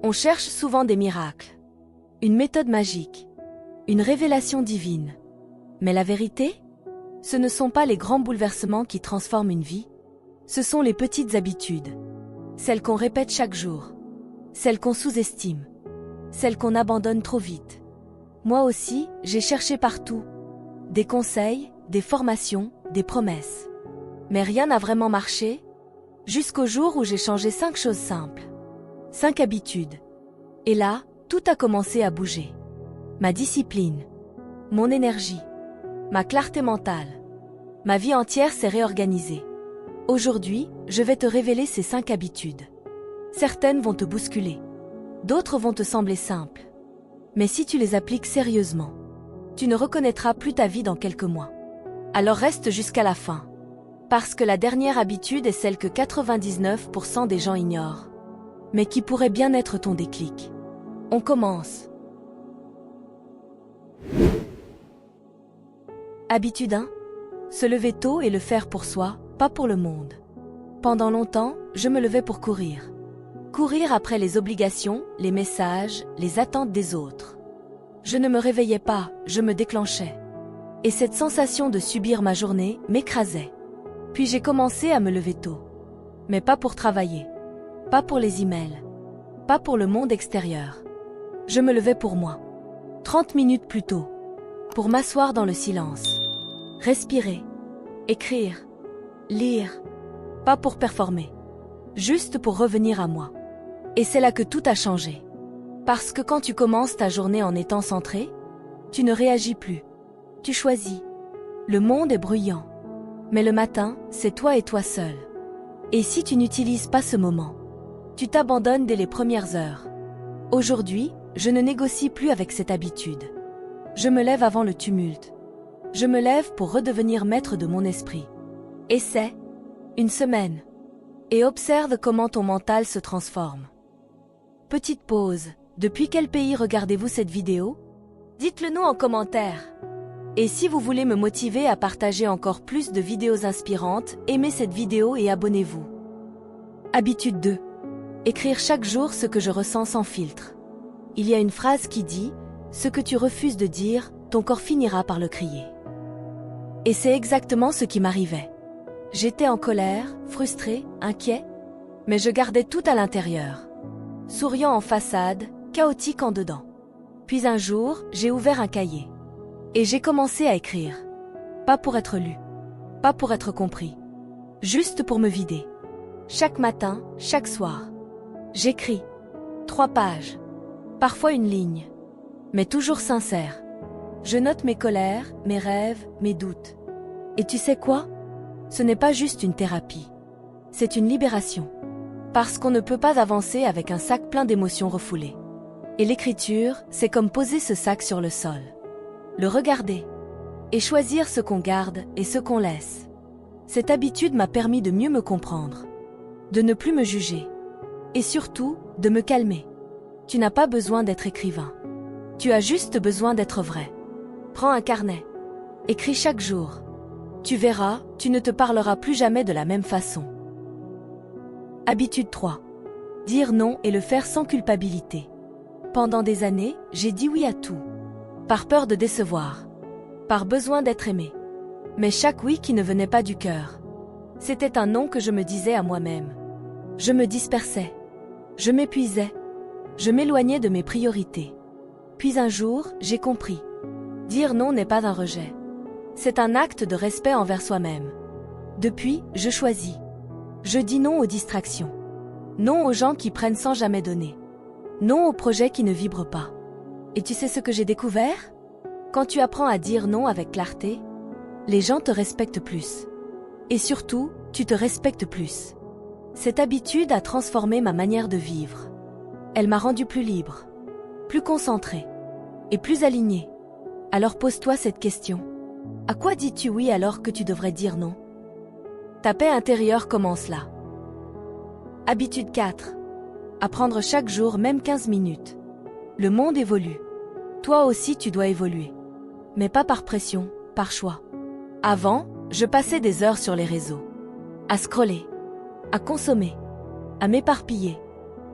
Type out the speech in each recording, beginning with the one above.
On cherche souvent des miracles, une méthode magique, une révélation divine. Mais la vérité, ce ne sont pas les grands bouleversements qui transforment une vie, ce sont les petites habitudes, celles qu'on répète chaque jour, celles qu'on sous-estime, celles qu'on abandonne trop vite. Moi aussi, j'ai cherché partout, des conseils, des formations, des promesses. Mais rien n'a vraiment marché, jusqu'au jour où j'ai changé 5 choses simples. 5 habitudes. Et là, tout a commencé à bouger. Ma discipline, mon énergie, ma clarté mentale. Ma vie entière s'est réorganisée. Aujourd'hui, je vais te révéler ces 5 habitudes. Certaines vont te bousculer. D'autres vont te sembler simples. Mais si tu les appliques sérieusement, tu ne reconnaîtras plus ta vie dans quelques mois. Alors reste jusqu'à la fin. Parce que la dernière habitude est celle que 99% des gens ignorent, mais qui pourrait bien être ton déclic. On commence. Habitude 1. Se lever tôt et le faire pour soi, pas pour le monde. Pendant longtemps, je me levais pour courir. Courir après les obligations, les messages, les attentes des autres. Je ne me réveillais pas, je me déclenchais. Et cette sensation de subir ma journée m'écrasait. Puis j'ai commencé à me lever tôt. Mais pas pour travailler. Pas pour les emails. Pas pour le monde extérieur. Je me levais pour moi. 30 minutes plus tôt. Pour m'asseoir dans le silence. Respirer. Écrire. Lire. Pas pour performer. Juste pour revenir à moi. Et c'est là que tout a changé. Parce que quand tu commences ta journée en étant centré, tu ne réagis plus. Tu choisis. Le monde est bruyant. Mais le matin, c'est toi et toi seul. Et si tu n'utilises pas ce moment, tu t'abandonnes dès les premières heures. Aujourd'hui, je ne négocie plus avec cette habitude. Je me lève avant le tumulte. Je me lève pour redevenir maître de mon esprit. Essaie, une semaine, et observe comment ton mental se transforme. Petite pause, depuis quel pays regardez-vous cette vidéo? Dites-le nous en commentaire. Et si vous voulez me motiver à partager encore plus de vidéos inspirantes, aimez cette vidéo et abonnez-vous. Habitude 2. Écrire chaque jour ce que je ressens sans filtre. Il y a une phrase qui dit « Ce que tu refuses de dire, ton corps finira par le crier ». Et c'est exactement ce qui m'arrivait. J'étais en colère, frustré, inquiet, mais je gardais tout à l'intérieur. Souriant en façade, chaotique en dedans. Puis un jour, j'ai ouvert un cahier. Et j'ai commencé à écrire. Pas pour être lu. Pas pour être compris. Juste pour me vider. Chaque matin, chaque soir. J'écris. 3 pages. Parfois une ligne. Mais toujours sincère. Je note mes colères, mes rêves, mes doutes. Et tu sais quoi? Ce n'est pas juste une thérapie. C'est une libération. Parce qu'on ne peut pas avancer avec un sac plein d'émotions refoulées. Et l'écriture, c'est comme poser ce sac sur le sol. Le regarder. Et choisir ce qu'on garde et ce qu'on laisse. Cette habitude m'a permis de mieux me comprendre. De ne plus me juger. Et surtout, de me calmer. Tu n'as pas besoin d'être écrivain. Tu as juste besoin d'être vrai. Prends un carnet. Écris chaque jour. Tu verras, tu ne te parleras plus jamais de la même façon. Habitude 3. Dire non et le faire sans culpabilité. Pendant des années, j'ai dit oui à tout. Par peur de décevoir. Par besoin d'être aimé. Mais chaque oui qui ne venait pas du cœur. C'était un non que je me disais à moi-même. Je me dispersais. Je m'épuisais. Je m'éloignais de mes priorités. Puis un jour, j'ai compris. Dire non n'est pas un rejet. C'est un acte de respect envers soi-même. Depuis, je choisis. Je dis non aux distractions. Non aux gens qui prennent sans jamais donner. Non aux projets qui ne vibrent pas. Et tu sais ce que j'ai découvert? Quand tu apprends à dire non avec clarté, les gens te respectent plus. Et surtout, tu te respectes plus. Cette habitude a transformé ma manière de vivre. Elle m'a rendu plus libre, plus concentré et plus aligné. Alors pose-toi cette question. À quoi dis-tu oui alors que tu devrais dire non? Ta paix intérieure commence là. Habitude 4. Apprendre chaque jour, même 15 minutes. Le monde évolue. Toi aussi tu dois évoluer. Mais pas par pression, par choix. Avant, je passais des heures sur les réseaux. À scroller. À consommer. À m'éparpiller.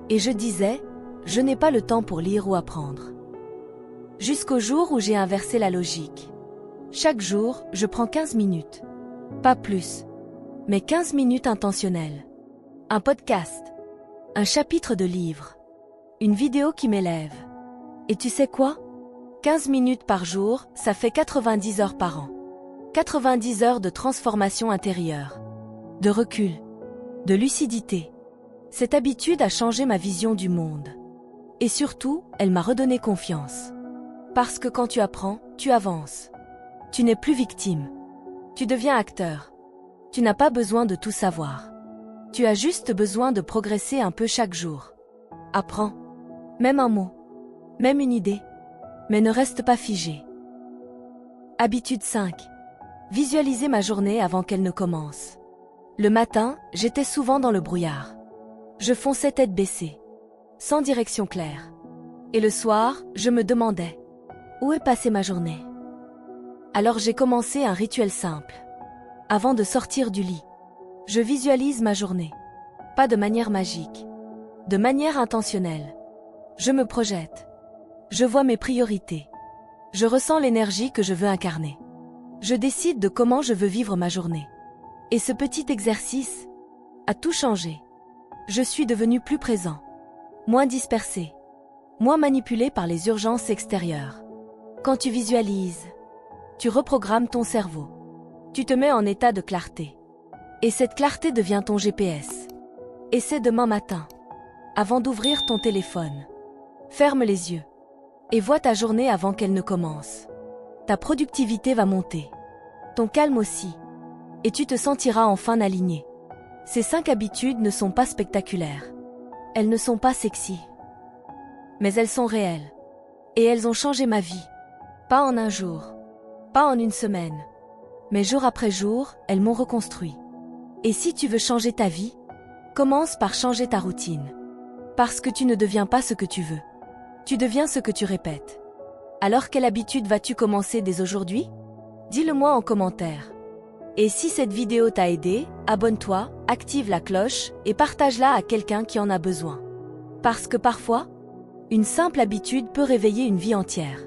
Et je disais, je n'ai pas le temps pour lire ou apprendre. Jusqu'au jour où j'ai inversé la logique. Chaque jour, je prends 15 minutes. Pas plus. Mais 15 minutes intentionnelles. Un podcast. Un chapitre de livre. Une vidéo qui m'élève. Et tu sais quoi? 15 minutes par jour, ça fait 90 heures par an. 90 heures de transformation intérieure. De recul. De lucidité. Cette habitude a changé ma vision du monde. Et surtout, elle m'a redonné confiance. Parce que quand tu apprends, tu avances. Tu n'es plus victime. Tu deviens acteur. Tu n'as pas besoin de tout savoir. Tu as juste besoin de progresser un peu chaque jour. Apprends. Même un mot. Même une idée. Mais ne reste pas figé. Habitude 5. Visualiser ma journée avant qu'elle ne commence. Le matin, j'étais souvent dans le brouillard. Je fonçais tête baissée. Sans direction claire. Et le soir, je me demandais. Où est passée ma journée? Alors j'ai commencé un rituel simple. Avant de sortir du lit, je visualise ma journée. Pas de manière magique. De manière intentionnelle. Je me projette. Je vois mes priorités. Je ressens l'énergie que je veux incarner. Je décide de comment je veux vivre ma journée. Et ce petit exercice a tout changé. Je suis devenu plus présent. Moins dispersé. Moins manipulé par les urgences extérieures. Quand tu visualises, tu reprogrammes ton cerveau. Tu te mets en état de clarté. Et cette clarté devient ton GPS. Essaie demain matin. Avant d'ouvrir ton téléphone. Ferme les yeux. Et vois ta journée avant qu'elle ne commence. Ta productivité va monter. Ton calme aussi. Et tu te sentiras enfin aligné. Ces 5 habitudes ne sont pas spectaculaires. Elles ne sont pas sexy. Mais elles sont réelles. Et elles ont changé ma vie. Pas en un jour. Pas en une semaine. Mais jour après jour, elles m'ont reconstruit. Et si tu veux changer ta vie, commence par changer ta routine. Parce que tu ne deviens pas ce que tu veux. Tu deviens ce que tu répètes. Alors quelle habitude vas-tu commencer dès aujourd'hui? Dis-le-moi en commentaire. Et si cette vidéo t'a aidé, abonne-toi, active la cloche et partage-la à quelqu'un qui en a besoin. Parce que parfois, une simple habitude peut réveiller une vie entière.